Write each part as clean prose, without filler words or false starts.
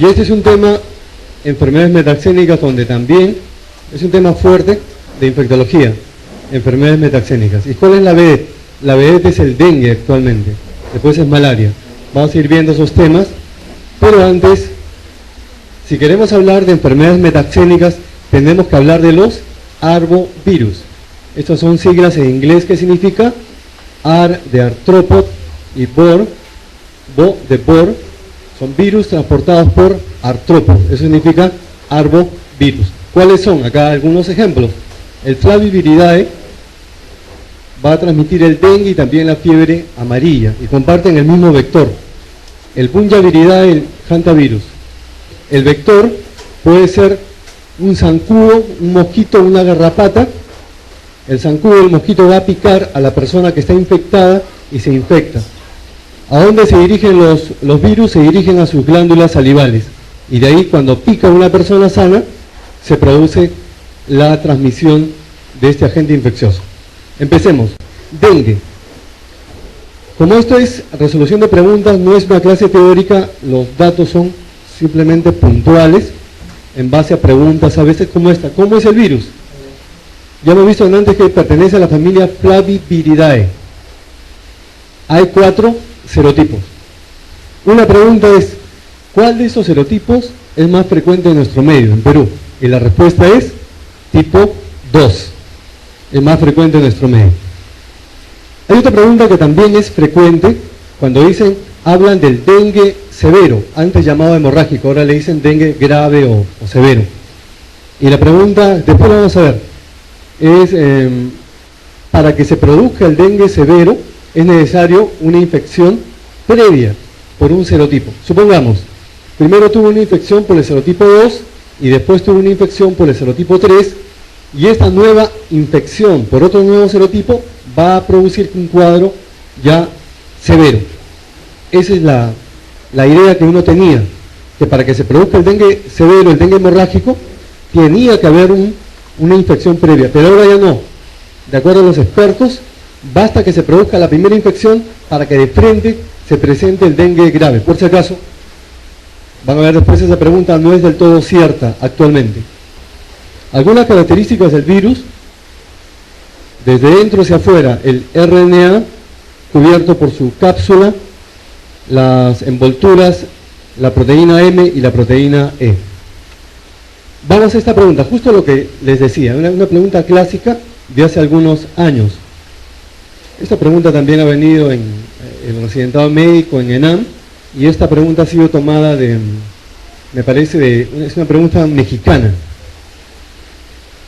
Y este es un tema, enfermedades metaxénicas, donde también es un tema fuerte de infectología, enfermedades metaxénicas. ¿Y cuál es la vedet? La vedet es el dengue actualmente, después es malaria. Vamos a ir viendo esos temas, pero antes, si queremos hablar de enfermedades metaxénicas, tenemos que hablar de los arbovirus. Estas son siglas en inglés que significa AR de artrópode y BOR, BO de BOR, son virus transportados por artrópodos, eso significa arbovirus. ¿Cuáles son? Acá algunos ejemplos. El Flaviviridae va a transmitir el dengue y también la fiebre amarilla y comparten el mismo vector. El Bunjaviridae, el hantavirus. El vector puede ser un zancudo, un mosquito, una garrapata. El zancudo, el mosquito va a picar a la persona que está infectada y se infecta. ¿A dónde se dirigen los virus? Se dirigen a sus glándulas salivales. Y de ahí, cuando pica una persona sana, se produce la transmisión de este agente infeccioso. Empecemos. Dengue. Como esto es resolución de preguntas, no es una clase teórica, los datos son simplemente puntuales, en base a preguntas, a veces como esta. ¿Cómo es el virus? Ya hemos visto antes que pertenece a la familia Flaviviridae. Hay 4 serotipos. Una pregunta es, ¿cuál de esos serotipos es más frecuente en nuestro medio, en Perú? Y la respuesta es tipo 2, el más frecuente en nuestro medio. Hay otra pregunta que también es frecuente cuando hablan del dengue severo, antes llamado hemorrágico, ahora le dicen dengue grave o severo. Y la pregunta, después la vamos a ver, es para que se produzca el dengue severo es necesario una infección previa por un serotipo. Supongamos, primero tuvo una infección por el serotipo 2 y después tuvo una infección por el serotipo 3 y esta nueva infección por otro nuevo serotipo va a producir un cuadro ya severo. Esa es la idea que uno tenía, que para que se produzca el dengue severo, el dengue hemorrágico, tenía que haber una infección previa, pero ahora ya no. De acuerdo a los expertos, basta que se produzca la primera infección para que de frente se presente el dengue grave. Por si acaso, van a ver después, esa pregunta no es del todo cierta actualmente. Algunas características del virus, desde dentro hacia afuera, el RNA cubierto por su cápsula, las envolturas, la proteína M y la proteína E. Vamos a esta pregunta, justo lo que les decía, una pregunta clásica de hace algunos años. Esta pregunta también ha venido en el residentado médico, en ENAM, y esta pregunta ha sido tomada me parece, es una pregunta mexicana.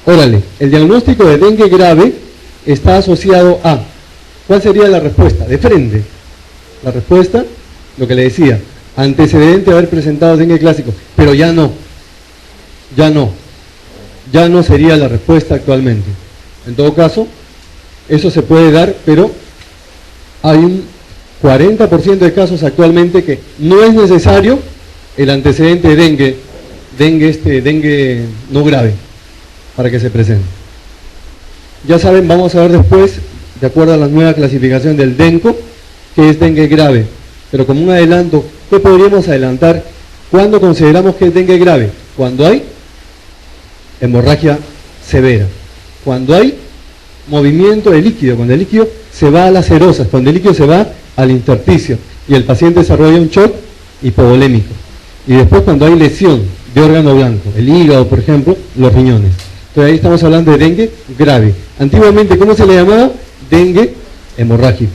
Órale, el diagnóstico de dengue grave está asociado a, ¿cuál sería la respuesta? De frente. La respuesta, lo que le decía, antecedente de haber presentado dengue clásico, pero ya no sería la respuesta actualmente. En todo caso, eso se puede dar, pero hay un 40% de casos actualmente que no es necesario el antecedente de dengue no grave para que se presente. Ya saben, vamos a ver después, de acuerdo a la nueva clasificación del DENCO, que es dengue grave. Pero como un adelanto, ¿qué podríamos adelantar? ¿Cuándo consideramos que es dengue grave? Cuando hay hemorragia severa, cuando hay movimiento de líquido, cuando el líquido se va a las serosas, cuando el líquido se va al intersticio y el paciente desarrolla un shock hipovolémico. Y después cuando hay lesión de órgano blanco, el hígado, por ejemplo, los riñones. Entonces ahí estamos hablando de dengue grave. Antiguamente, ¿cómo se le llamaba? Dengue hemorrágico.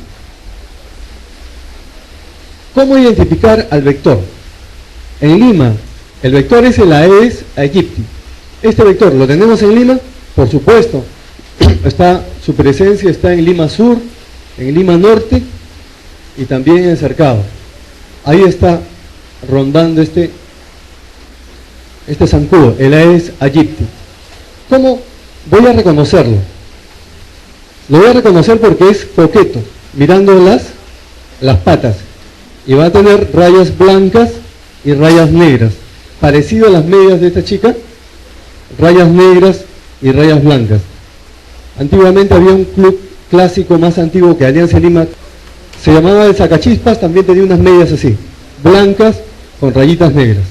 ¿Cómo identificar al vector? En Lima, el vector es el Aedes aegypti. Este vector, ¿lo tenemos en Lima? Por supuesto. Su presencia está en Lima Sur, en Lima Norte y también en Cercado. Ahí está rondando este zancudo, el Aedes aegypti. ¿Cómo voy a reconocerlo? Lo voy a reconocer porque es coqueto, mirando las patas. Y va a tener rayas blancas y rayas negras. Parecido a las medias de esta chica, rayas negras y rayas blancas. Antiguamente había un club clásico más antiguo que Alianza Lima, se llamaba el Sacachispas, también tenía unas medias así, blancas con rayitas negras.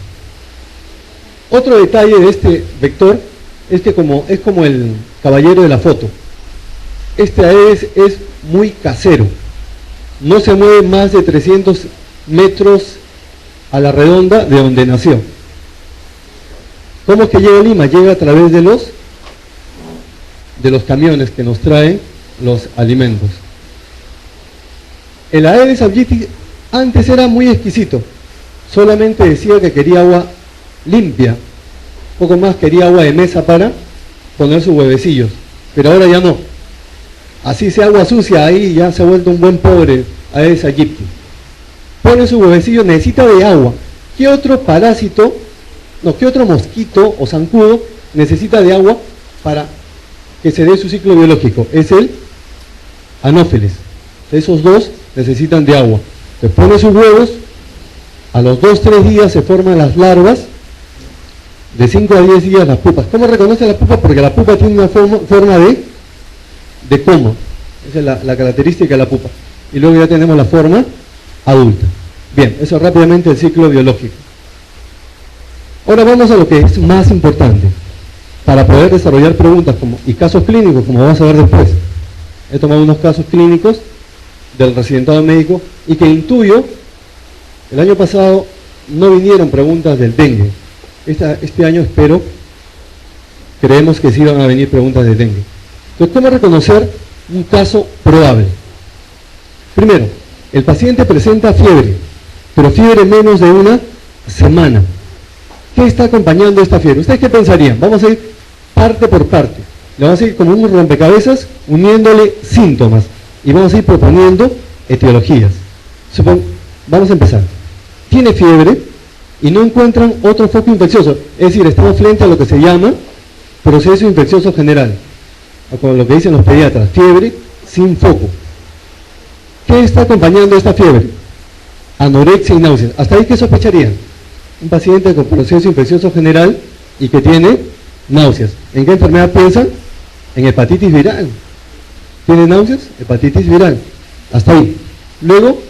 Otro detalle de este vector es que es como el caballero de la foto. Este Aedes es muy casero. No se mueve más de 300 metros a la redonda de donde nació. ¿Cómo es que llega a Lima? Llega a través de los camiones que nos traen los alimentos. El Aedes aegypti antes era muy exquisito. Solamente decía que quería agua limpia. Poco más quería agua de mesa para poner sus huevecillos. Pero ahora ya no. Así sea agua sucia, ahí ya se ha vuelto un buen pobre Aedes aegypti. Pone su huevecillo, necesita de agua. ¿Qué otro parásito, qué otro mosquito o zancudo necesita de agua para que se dé su ciclo biológico? Es el Anófeles. Esos dos necesitan de agua. Entonces pone sus huevos, a los 2-3 días se forman las larvas, de 5 a 10 días las pupas. ¿Cómo reconoce la pupa? Porque la pupa tiene una forma de coma. Esa es la característica de la pupa. Y luego ya tenemos la forma adulta. Bien, eso rápidamente el ciclo biológico. Ahora vamos a lo que es más importante para poder desarrollar preguntas y casos clínicos, como vamos a ver después. He tomado unos casos clínicos del residentado médico y que intuyo, el año pasado no vinieron preguntas del dengue. Este año creemos que sí van a venir preguntas de dengue. Entonces, ¿cómo reconocer un caso probable? Primero, el paciente presenta fiebre, pero fiebre menos de una semana. ¿Qué está acompañando esta fiebre? ¿Ustedes qué pensarían? Vamos a ir parte por parte. Le vamos a ir como un rompecabezas uniéndole síntomas y vamos a ir proponiendo etiologías. Vamos a empezar. Tiene fiebre y no encuentran otro foco infeccioso. Es decir, estamos frente a lo que se llama proceso infeccioso general, con lo que dicen los pediatras, fiebre sin foco. ¿Qué está acompañando esta fiebre? Anorexia y náuseas. ¿Hasta ahí qué sospecharían? Un paciente con proceso infeccioso general y que tiene náuseas. ¿En qué enfermedad piensan? En hepatitis viral. ¿Tiene náuseas? Hepatitis viral. Hasta ahí. Luego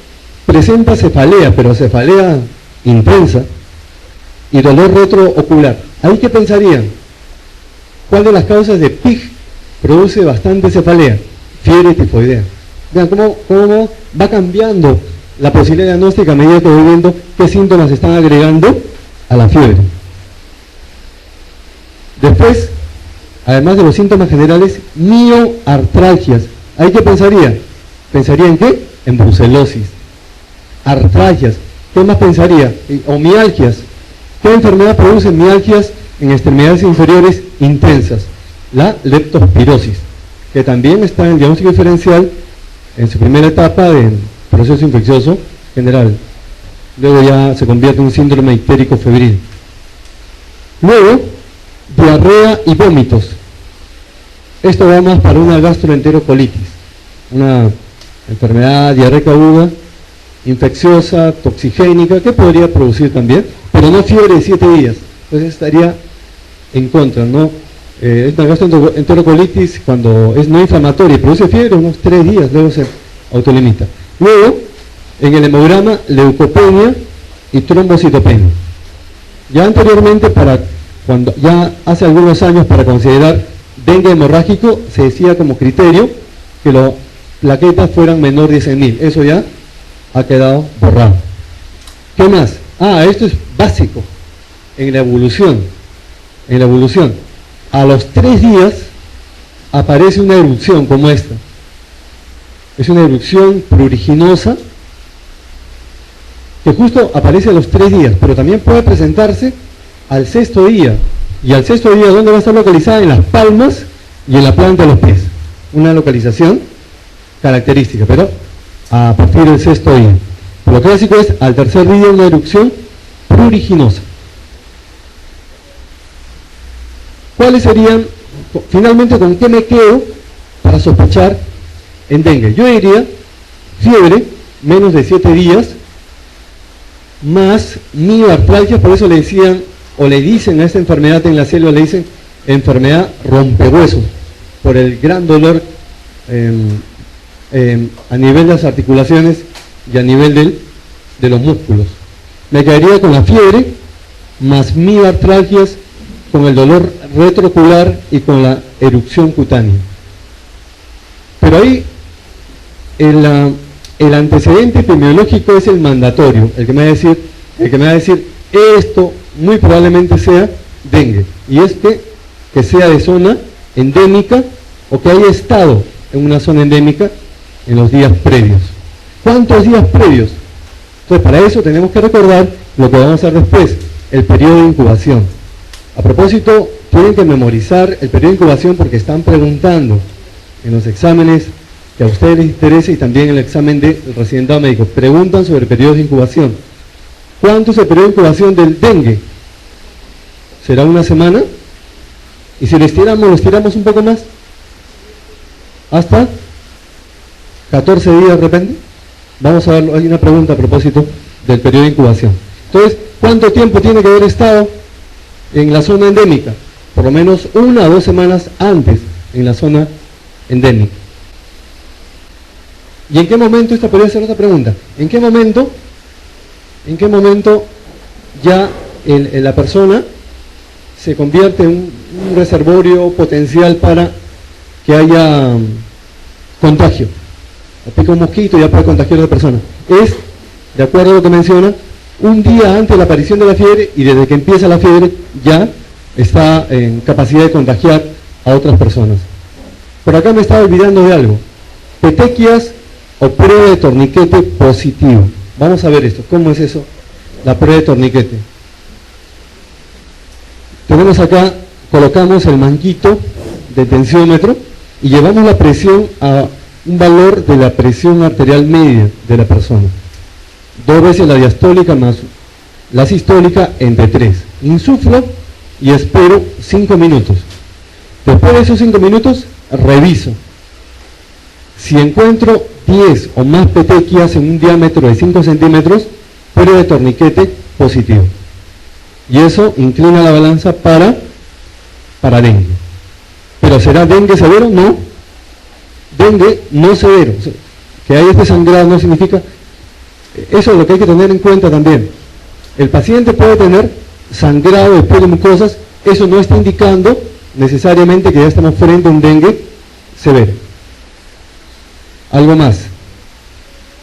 presenta cefalea, pero cefalea intensa y dolor retroocular. ¿Ahí qué pensarían? ¿Cuál de las causas de PIG produce bastante cefalea? Fiebre tifoidea. Vean cómo va cambiando la posibilidad diagnóstica a medida que voy viendo qué síntomas están agregando a la fiebre. Después, además de los síntomas generales, mioartralgias. ¿Ahí qué pensaría? ¿Pensaría en qué? En brucelosis. Artralgias. ¿Qué más pensaría? O mialgias. ¿Qué enfermedad produce mialgias en extremidades inferiores intensas? La leptospirosis, que también está en el diagnóstico diferencial en su primera etapa del proceso infeccioso general. Luego ya se convierte en un síndrome ictérico febril. Luego, diarrea y vómitos. Esto va más para una gastroenterocolitis, una enfermedad diarreica aguda, infecciosa, toxigénica, que podría producir también, pero no fiebre de 7 días. Entonces estaría en contra, ¿no? Esta gastroenterocolitis, cuando es no inflamatoria y produce fiebre, unos 3 días, luego se autolimita. Luego, en el hemograma, leucopenia y trombocitopenia. Ya anteriormente, ya hace algunos años, para considerar dengue hemorrágico, se decía como criterio que las plaquetas fueran menor de 100.000. Eso ya ha quedado borrado. ¿Qué más? Esto es básico en la evolución. En la evolución, a los 3 días aparece una erupción como esta. Es una erupción pruriginosa que justo aparece a los 3 días, pero también puede presentarse al 6.º día. Y al 6.º día, ¿dónde va a estar localizada? En las palmas y en la planta de los pies. Una localización característica, pero a partir del 6.º día. Lo clásico es al 3.er día una erupción pruriginosa. ¿Cuáles serían, finalmente, con qué me quedo para sospechar en dengue? Yo diría fiebre, menos de 7 días, más mioartralgia. Por eso le decían, o le dicen a esta enfermedad en la selva, le dicen enfermedad rompehuesos, por el gran dolor a nivel de las articulaciones y a nivel de los músculos. Me quedaría con la fiebre más miartralgias con el dolor retroocular y con la erupción cutánea. Pero ahí el antecedente epidemiológico es el mandatorio, el que me va a decir esto muy probablemente sea dengue, y es que sea de zona endémica o que haya estado en una zona endémica en los días previos. ¿Cuántos días previos? Entonces, para eso tenemos que recordar lo que vamos a hacer después, el periodo de incubación. A propósito, tienen que memorizar el periodo de incubación porque están preguntando en los exámenes que a ustedes les interesa y también en el examen del residentado médico. Preguntan sobre el periodo de incubación. ¿Cuánto es el periodo de incubación del dengue? ¿Será una semana? Y si lo estiramos un poco más, hasta 14 días de repente. Vamos a ver, hay una pregunta a propósito del periodo de incubación. Entonces, ¿cuánto tiempo tiene que haber estado en la zona endémica? Por lo menos 1 o 2 semanas antes en la zona endémica. ¿Y en qué momento? Esta podría ser otra pregunta. ¿En qué momento ya la persona se convierte en un reservorio potencial para que haya contagio? O pica un mosquito y ya puede contagiar a la persona. Es, de acuerdo a lo que menciona, un día antes de la aparición de la fiebre, y desde que empieza la fiebre ya está en capacidad de contagiar a otras personas. Por acá me estaba olvidando de algo. Petequias o prueba de torniquete positivo. Vamos a ver esto. ¿Cómo es eso? La prueba de torniquete. Tenemos acá, colocamos el manguito del tensiómetro y llevamos la presión a un valor de la presión arterial media de la persona. 2 veces la diastólica más la sistólica entre 3. Insuflo y espero 5 minutos. Después de esos 5 minutos, reviso. Si encuentro 10 o más petequias en un diámetro de 5 centímetros, prueba de torniquete positivo. Y eso inclina la balanza para dengue. ¿Pero será dengue severo? No. Dengue no severo. O sea, que haya este sangrado no significa... Eso es lo que hay que tener en cuenta también. El paciente puede tener sangrado después de mucosas, eso no está indicando necesariamente que ya estamos frente a un dengue severo. Algo más.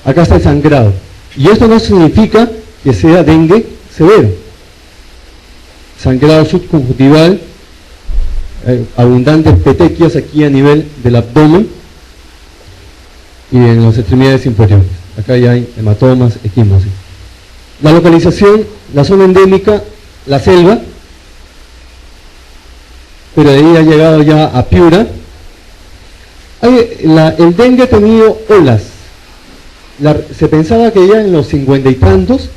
Acá está el sangrado. Y esto no significa que sea dengue severo. Sangrado subconjuntival, abundantes petequias aquí a nivel del abdomen y en las extremidades inferiores. Acá ya hay hematomas, equimosis. La localización, la zona endémica, la selva, pero de ahí ha llegado ya a Piura. El dengue ha tenido olas. Se pensaba que ya en los 50 y tantos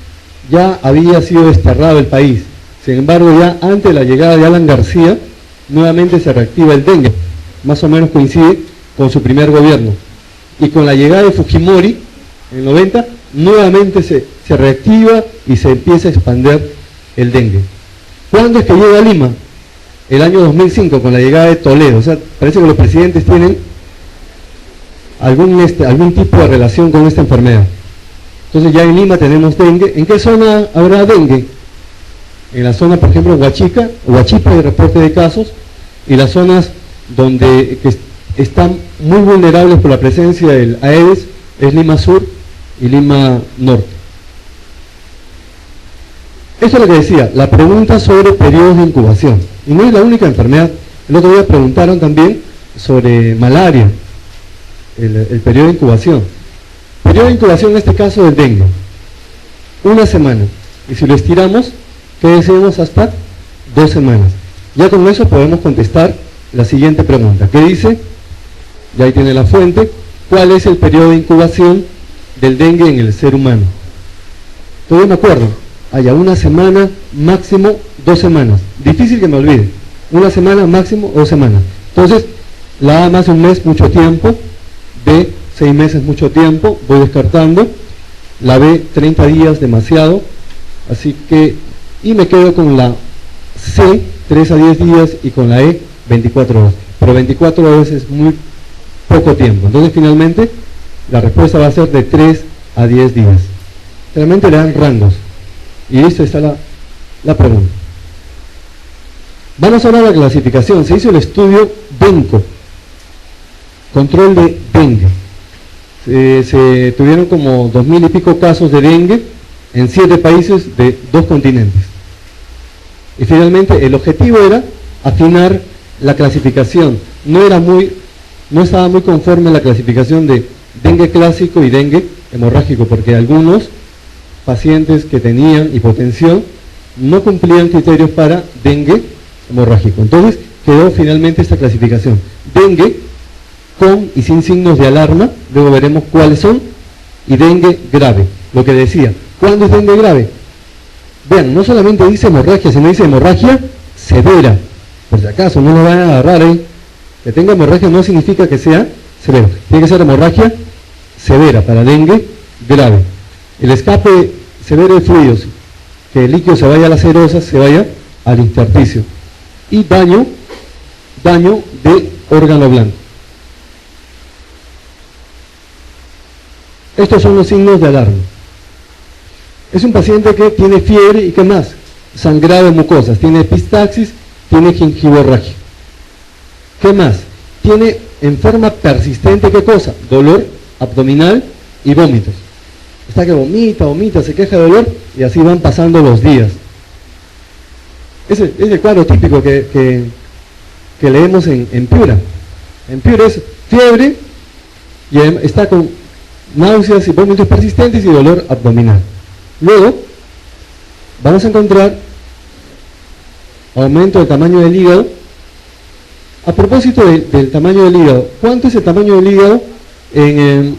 ya había sido desterrado el país. Sin embargo, ya antes de la llegada de Alan García, nuevamente se reactiva el dengue. Más o menos coincide con su primer gobierno. Y con la llegada de Fujimori, en el 90, nuevamente se reactiva y se empieza a expandir el dengue. ¿Cuándo es que llega a Lima? El año 2005, con la llegada de Toledo. O sea, parece que los presidentes tienen algún tipo de relación con esta enfermedad. Entonces ya en Lima tenemos dengue. ¿En qué zona habrá dengue? En la zona, por ejemplo, Huachipa hay reporte de casos, y las zonas donde están muy vulnerables por la presencia del Aedes es Lima Sur y Lima Norte. Esto es lo que decía, la pregunta sobre periodos de incubación. Y no es la única enfermedad. El otro día preguntaron también sobre malaria, el periodo de incubación. Periodo de incubación en este caso del dengue, 1 semana. Y si lo estiramos, ¿qué decimos? Hasta 2 semanas. Ya con eso podemos contestar la siguiente pregunta. ¿Qué dice? Ya ahí tiene la fuente. ¿Cuál es el periodo de incubación del dengue en el ser humano? Todavía me acuerdo. Haya 1 semana, máximo 2 semanas. Difícil que me olvide. 1 semana, máximo 2 semanas. Entonces, la A más de 1 mes, mucho tiempo. B, 6 meses, mucho tiempo. Voy descartando. La B, 30 días, demasiado. Así que, y me quedo con la C, 3 a 10 días, y con la E, 24 horas. Pero 24 horas es muy poco tiempo. Entonces, finalmente, la respuesta va a ser de 3 a 10 días. Realmente le dan rangos. Y listo, está la pregunta. Vamos ahora a la clasificación. Se hizo el estudio DENCO, control de dengue. Se tuvieron como 2000 y pico casos de dengue en 7 países de 2 continentes. Y finalmente el objetivo era afinar la clasificación. No estaba muy conforme la clasificación de dengue clásico y dengue hemorrágico, porque algunos pacientes que tenían hipotensión no cumplían criterios para dengue hemorrágico. Entonces quedó finalmente esta clasificación: dengue con y sin signos de alarma, luego veremos cuáles son, y dengue grave. Lo que decía, ¿cuándo es dengue grave? Vean, no solamente dice hemorragia, sino dice hemorragia severa. Por si acaso, no lo van a agarrar ahí. Que tenga hemorragia no significa que sea severo. Tiene que ser hemorragia severa para dengue grave. El escape severo de fluidos, que el líquido se vaya a las serosas, se vaya al intersticio. Y daño de órgano blanco. Estos son los signos de alarma. Es un paciente que tiene fiebre y ¿qué más? Sangrado de mucosas, tiene epistaxis, tiene gingivorragia. ¿Qué más? Tiene en forma persistente, ¿qué cosa? Dolor abdominal y vómitos. Está que vomita, se queja de dolor y así van pasando los días. Es el cuadro típico que leemos en Piura. En Piura es fiebre y está con náuseas y vómitos persistentes y dolor abdominal. Luego vamos a encontrar aumento del tamaño del hígado. A propósito del tamaño del hígado, ¿cuánto es el tamaño del hígado en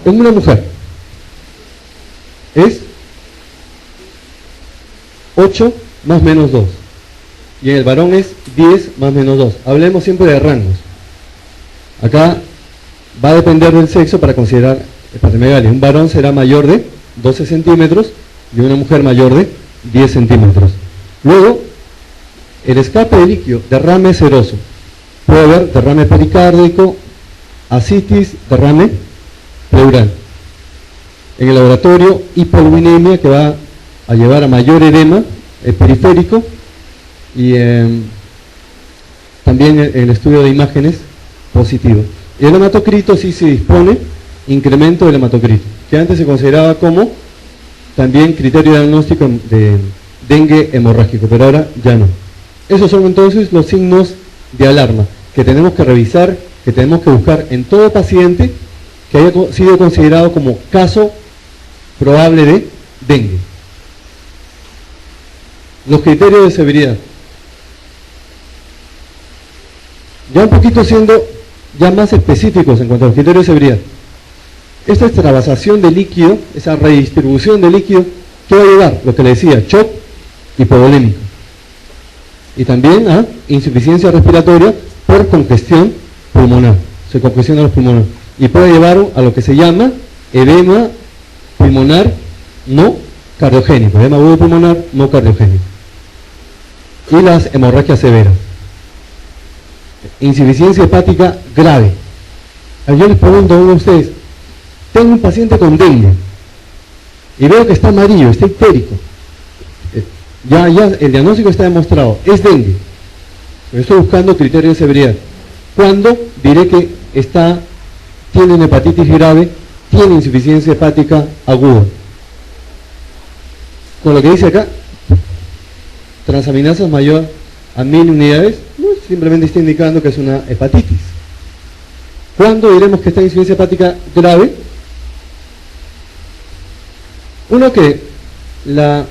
una mujer? Es 8 más menos 2. Y en el varón es 10 más menos 2. Hablemos siempre de rangos. Acá va a depender del sexo para considerar hepatomegalia. Un varón será mayor de 12 centímetros y una mujer mayor de 10 centímetros. Luego, el escape de líquido, derrame seroso. Puede haber derrame pericárdico, ascitis, derrame pleural. En el laboratorio, hipolinemia, que va a llevar a mayor edema periférico, y también el estudio de imágenes positivo. Y el hematocrito sí se dispone incremento del hematocrito, que antes se consideraba como también criterio diagnóstico de dengue hemorrágico, pero ahora ya no. Esos son entonces los signos de alarma que tenemos que revisar, que tenemos que buscar en todo paciente que haya sido considerado como caso probable de dengue. Los criterios de severidad. Ya un poquito siendo ya más específicos en cuanto a los criterios de severidad. Esta extravasación de líquido, esa redistribución de líquido, ¿qué va a llevar? Lo que le decía, shock hipovolémico. Y también a insuficiencia respiratoria por congestión pulmonar. Se congestiona los pulmones. Y puede llevar a lo que se llama edema pulmonar no cardiogénico. Edema agudo pulmonar no cardiogénico. Y las hemorragias severas. Insuficiencia hepática grave. Yo les pregunto a uno de ustedes, tengo un paciente con dengue y veo que está amarillo, está histérico. Ya el diagnóstico está demostrado, es dengue. Pero estoy buscando criterios de severidad. ¿Cuándo diré que tiene una hepatitis grave, tiene insuficiencia hepática aguda? Con lo que dice acá, transaminasas mayor a 1000 unidades, no, simplemente está indicando que es una hepatitis. ¿Cuándo diremos que está en insuficiencia hepática grave? Uno, que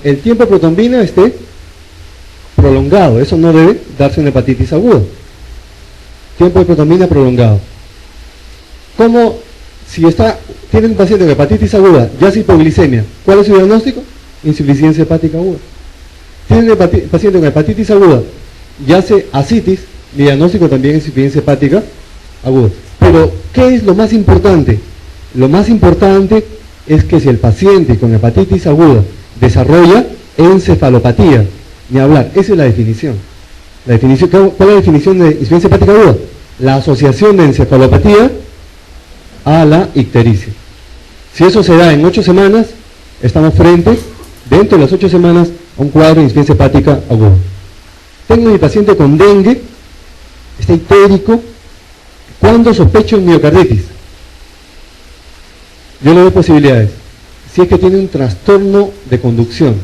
el tiempo de protombina esté prolongado, eso no debe darse una hepatitis aguda. Tiempo de protombina prolongado. ¿Cómo? Si tiene un paciente con hepatitis aguda, ya es hipoglicemia, ¿cuál es su diagnóstico? Insuficiencia hepática aguda. Tiene un paciente con hepatitis aguda, ya hace ascitis, mi diagnóstico también es insuficiencia hepática aguda. Pero, ¿qué es lo más importante? Lo más importante es que si el paciente con hepatitis aguda desarrolla encefalopatía, ni hablar, esa es la definición. ¿Cuál es la definición de insuficiencia hepática aguda? La asociación de encefalopatía a la ictericia. Si eso se da en 8 semanas, estamos frente dentro de las 8 semanas a un cuadro de insuficiencia hepática aguda. Tengo a mi paciente con dengue, está ictérico. ¿Cuándo sospecho en miocarditis? Yo le doy posibilidades. Si es que tiene un trastorno de conducción,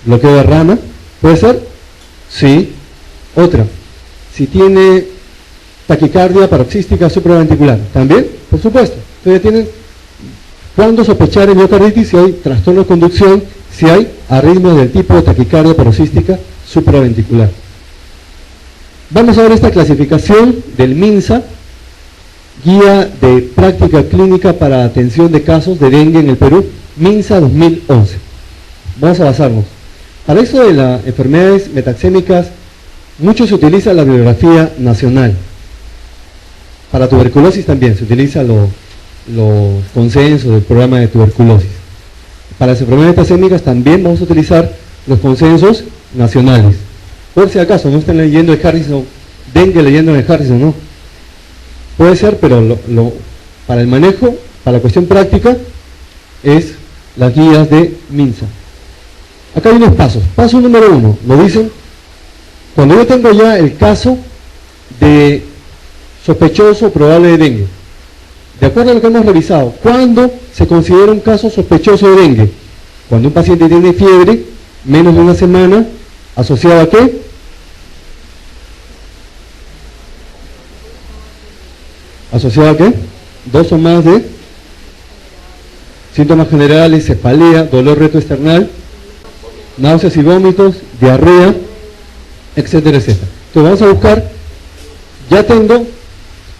bloqueo de rana, ¿puede ser? Sí. Otra, si tiene taquicardia paroxística supraventricular, ¿también? Por supuesto. Entonces tienen cuándo sospechar en miocarditis, si hay trastorno de conducción, si hay arritmias del tipo de taquicardia paroxística supraventricular. Vamos a ver esta clasificación del MINSA, Guía de Práctica Clínica para Atención de Casos de Dengue en el Perú, MINSA 2011. Vamos a basarnos. Para eso de las enfermedades metaxémicas, mucho se utiliza la bibliografía nacional. Para tuberculosis también se utiliza los consensos del programa de tuberculosis. Para las enfermedades metaxémicas también vamos a utilizar los consensos nacionales. Por si acaso no estén leyendo el Harrison, dengue leyendo en el Harrison, no. Puede ser, pero para el manejo, para la cuestión práctica, es las guías de MINSA. Acá hay unos pasos. Paso número 1, lo dicen, cuando yo tengo ya el caso de sospechoso probable de dengue. De acuerdo a lo que hemos revisado, ¿cuándo se considera un caso sospechoso de dengue? Cuando un paciente tiene fiebre, menos de una semana, ¿asociado a qué? ¿Asociado a qué? 2 o más de síntomas generales, cefalea, dolor retroesternal, náuseas y vómitos, diarrea, etcétera, etcétera. Entonces vamos a buscar, ya tengo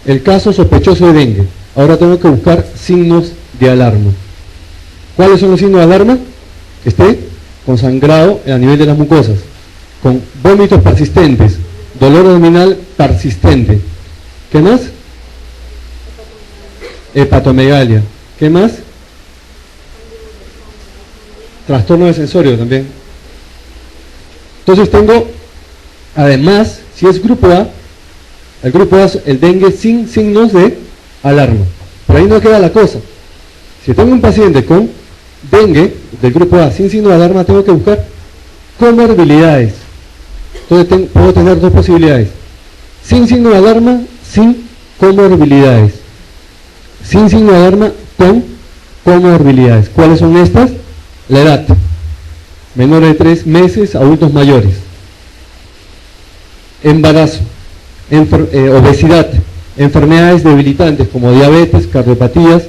el caso sospechoso de dengue, ahora tengo que buscar signos de alarma. ¿Cuáles son los signos de alarma? Que esté con sangrado a nivel de las mucosas, con vómitos persistentes, dolor abdominal persistente. ¿Qué más? Hepatomegalia. ¿Qué más? Trastorno de sensorio también. Entonces tengo, además, si es grupo A, el grupo A es el dengue sin signos de alarma. Por ahí no queda la cosa. Si tengo un paciente con dengue del grupo A sin signo de alarma, tengo que buscar comorbilidades. Entonces puedo tener 2 posibilidades: sin signo de alarma, sin comorbilidades; sin signo de alarma, con comorbilidades. ¿Cuáles son estas? La edad, menores de 3 meses, adultos mayores; embarazo; obesidad; enfermedades debilitantes como diabetes, cardiopatías,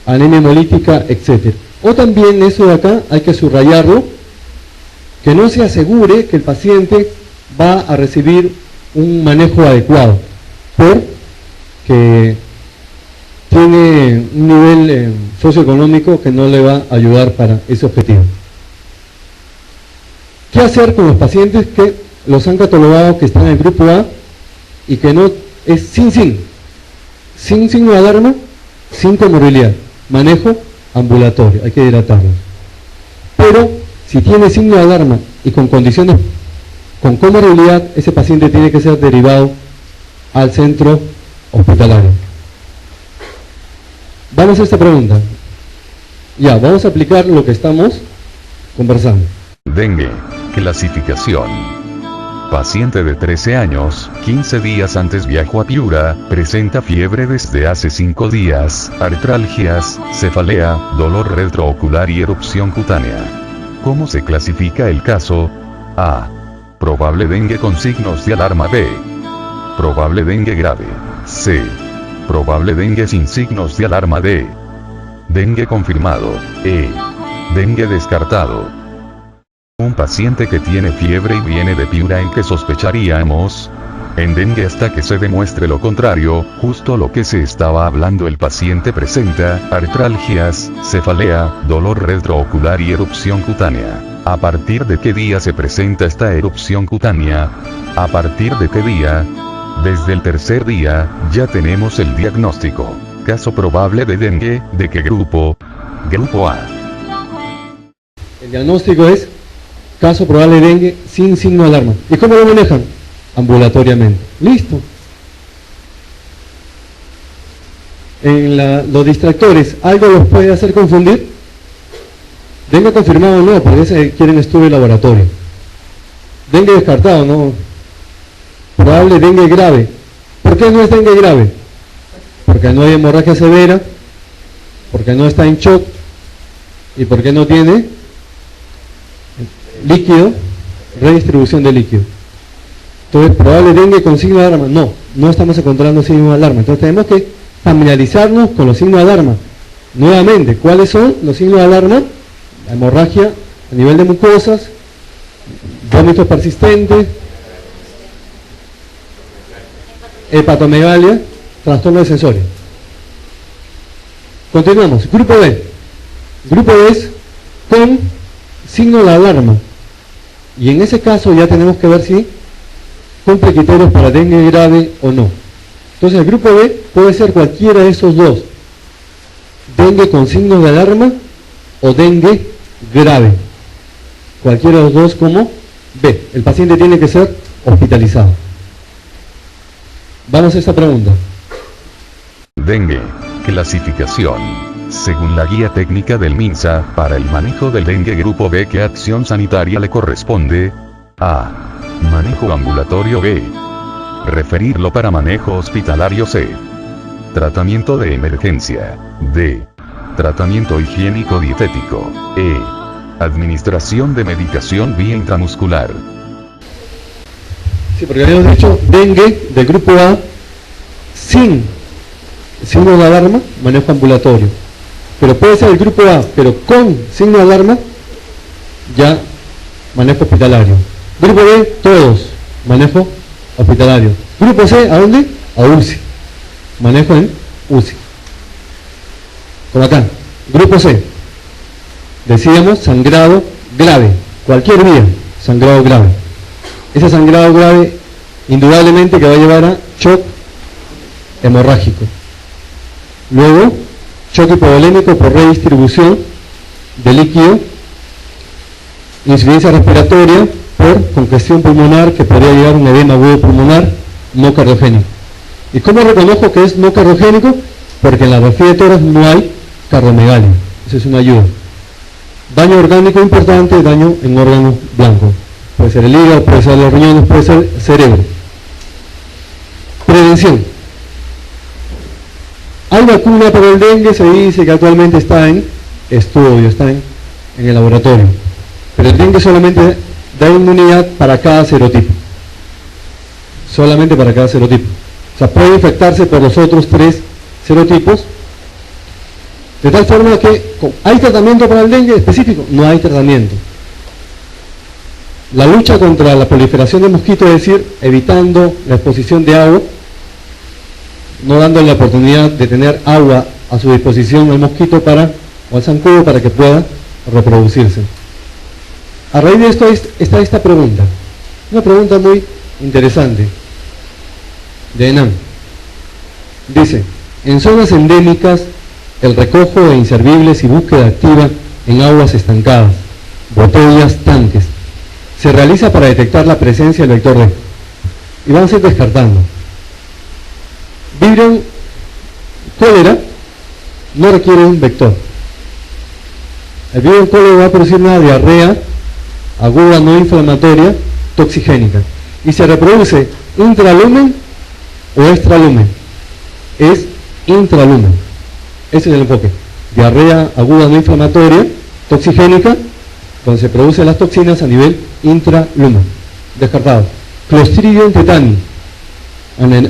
anemia hemolítica, etc. O también, eso de acá hay que subrayarlo, que no se asegure que el paciente va a recibir un manejo adecuado, porque tiene un nivel socioeconómico que no le va a ayudar para ese objetivo. ¿Qué hacer con los pacientes que los han catalogado que están en el grupo A y que no es sin signo de alarma, sin comorbilidad? Manejo ambulatorio, hay que hidratarlos. Pero si tiene signo de alarma y con condiciones con comorbilidad, ese paciente tiene que ser derivado al centro hospitalario. Vamos a esta pregunta. Ya, vamos a aplicar lo que estamos conversando. Dengue. Clasificación. Paciente de 13 años, 15 días antes viajó a Piura, presenta fiebre desde hace 5 días, artralgias, cefalea, dolor retroocular y erupción cutánea. ¿Cómo se clasifica el caso? A. Probable dengue con signos de alarma. B. Probable dengue grave. C. Probable dengue sin signos de alarma. D. Dengue confirmado. E. Dengue descartado. Un paciente que tiene fiebre y viene de Piura, ¿en qué sospecharíamos? En dengue hasta que se demuestre lo contrario, justo lo que se estaba hablando. El paciente presenta artralgias, cefalea, dolor retroocular y erupción cutánea. ¿A partir de qué día se presenta esta erupción cutánea? ¿A partir de qué día? Desde el tercer día, ya tenemos el diagnóstico. Caso probable de dengue, ¿de qué grupo? Grupo A. El diagnóstico es caso probable de dengue sin signo de alarma. ¿Y cómo lo manejan? Ambulatoriamente. Listo. En los distractores, ¿algo los puede hacer confundir? Dengue confirmado no, porque ese quieren estudio de laboratorio. Dengue descartado, no. Probable dengue grave. ¿Por qué no es dengue grave? Porque no hay hemorragia severa, porque no está en shock y porque no tiene líquido, redistribución de líquido. Entonces, probable dengue con signo de alarma. No, no estamos encontrando signos de alarma. Entonces tenemos que familiarizarnos con los signos de alarma. Nuevamente, ¿cuáles son los signos de alarma? La hemorragia a nivel de mucosas, vómitos persistentes, hepatomegalia, trastorno de sensorio. Continuamos. Grupo B. Grupo B es con signo de alarma. Y en ese caso ya tenemos que ver si cumple criterios para dengue grave o no. Entonces el grupo B puede ser cualquiera de esos dos. Dengue con signos de alarma o dengue grave. Cualquiera de los dos como B. El paciente tiene que ser hospitalizado. Vamos a esta pregunta. Dengue. Clasificación. Según la guía técnica del MINSA, para el manejo del dengue grupo B, ¿qué acción sanitaria le corresponde? A. Manejo ambulatorio. B. Referirlo para manejo hospitalario. C. Tratamiento de emergencia. D. Tratamiento higiénico dietético. E. Administración de medicación vía intramuscular. Sí, porque habíamos dicho dengue del grupo A sin signo de alarma, manejo ambulatorio. Pero puede ser el grupo A, pero con signo de alarma, ya manejo hospitalario. Grupo B, todos, manejo hospitalario. Grupo C, ¿a dónde? A UCI. Manejo en UCI. Como acá. Grupo C. Decíamos sangrado grave. Cualquier vía, sangrado grave. Ese sangrado grave, indudablemente que va a llevar a shock hemorrágico. Luego, shock hipovolémico por redistribución de líquido, insuficiencia respiratoria por congestión pulmonar que podría llegar a un edema agudo pulmonar no cardiogénico. ¿Y cómo reconozco que es no cardiogénico? Porque en la radiografía de tórax no hay cardiomegalia. Eso es una ayuda. Daño orgánico importante, daño en órganos blancos. Puede ser el hígado, puede ser los riñones, puede ser el cerebro. Prevención. Hay vacuna para el dengue, se dice que actualmente está en estudio, está en el laboratorio. Pero el dengue solamente da inmunidad para cada serotipo. Solamente para cada serotipo. O sea, puede infectarse por los otros 3 serotipos. De tal forma que, ¿hay tratamiento para el dengue específico? No hay tratamiento. La lucha contra la proliferación de mosquitos, es decir, evitando la exposición de agua, no dándole la oportunidad de tener agua a su disposición al mosquito o al zancudo para que pueda reproducirse. A raíz de esto está esta pregunta, una pregunta muy interesante, de Enan. Dice, en zonas endémicas, el recojo de inservibles y búsqueda activa en aguas estancadas, botellas, tanques, se realiza para detectar la presencia del vector D. Y vamos a ir descartando. Vibrio cólera no requiere un vector. El vibrio cólera va a producir una diarrea aguda no inflamatoria toxigénica y se reproduce intralumen o extralumen. Es intralumen. Ese es el enfoque. Diarrea aguda no inflamatoria toxigénica, donde se producen las toxinas a nivel intralumen. Descartado. Clostridium tetani,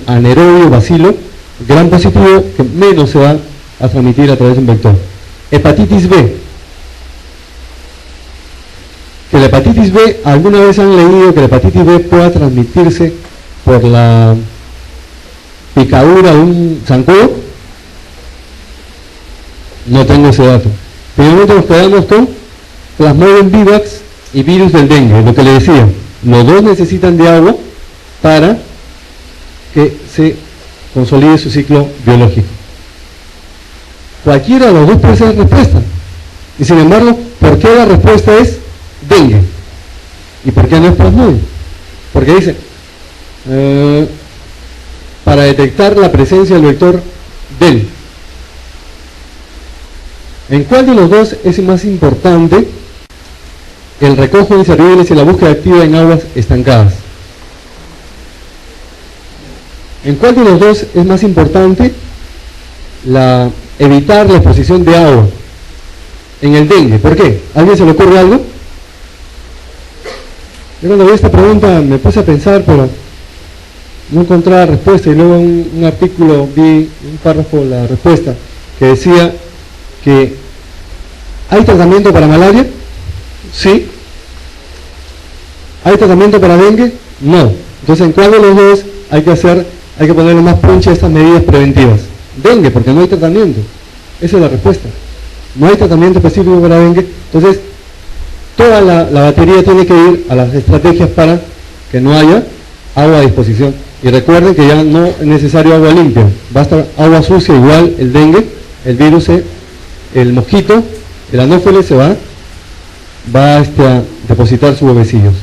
anaerobio bacilo, gran positivo que menos se va a transmitir a través de un vector. Hepatitis B. Que la hepatitis B, ¿alguna vez han leído que la hepatitis B pueda transmitirse por la picadura de un zancudo? No tengo ese dato. Finalmente nos quedamos con Plasmodium vivax y virus del dengue, lo que le decía. Los dos necesitan de agua para que se consolide su ciclo biológico. Cualquiera de los dos puede ser respuesta. Y sin embargo, ¿por qué la respuesta es dengue? ¿Y por qué no es Plasmodium? Porque dice, para detectar la presencia del vector del. ¿En cuál de los dos es más importante el recojo de inservibles y la búsqueda activa en aguas estancadas? ¿En cuál de los dos es más importante evitar la exposición de agua? En el dengue. ¿Por qué? ¿A alguien se le ocurre algo? Yo cuando vi esta pregunta me puse a pensar, pero no encontraba respuesta, y luego en un artículo vi un párrafo la respuesta que decía que ¿hay tratamiento para malaria? Sí. ¿Hay tratamiento para dengue? No. Entonces, ¿en cuál de los dos hay que ponerle más punche a estas medidas preventivas? Dengue, porque no hay tratamiento. Esa es la respuesta. No hay tratamiento específico para dengue. Entonces, toda la batería tiene que ir a las estrategias para que no haya agua a disposición. Y recuerden que ya no es necesario agua limpia, basta agua sucia. Igual el dengue, el virus, el mosquito, el anófeles se va a depositar sus huevecillos.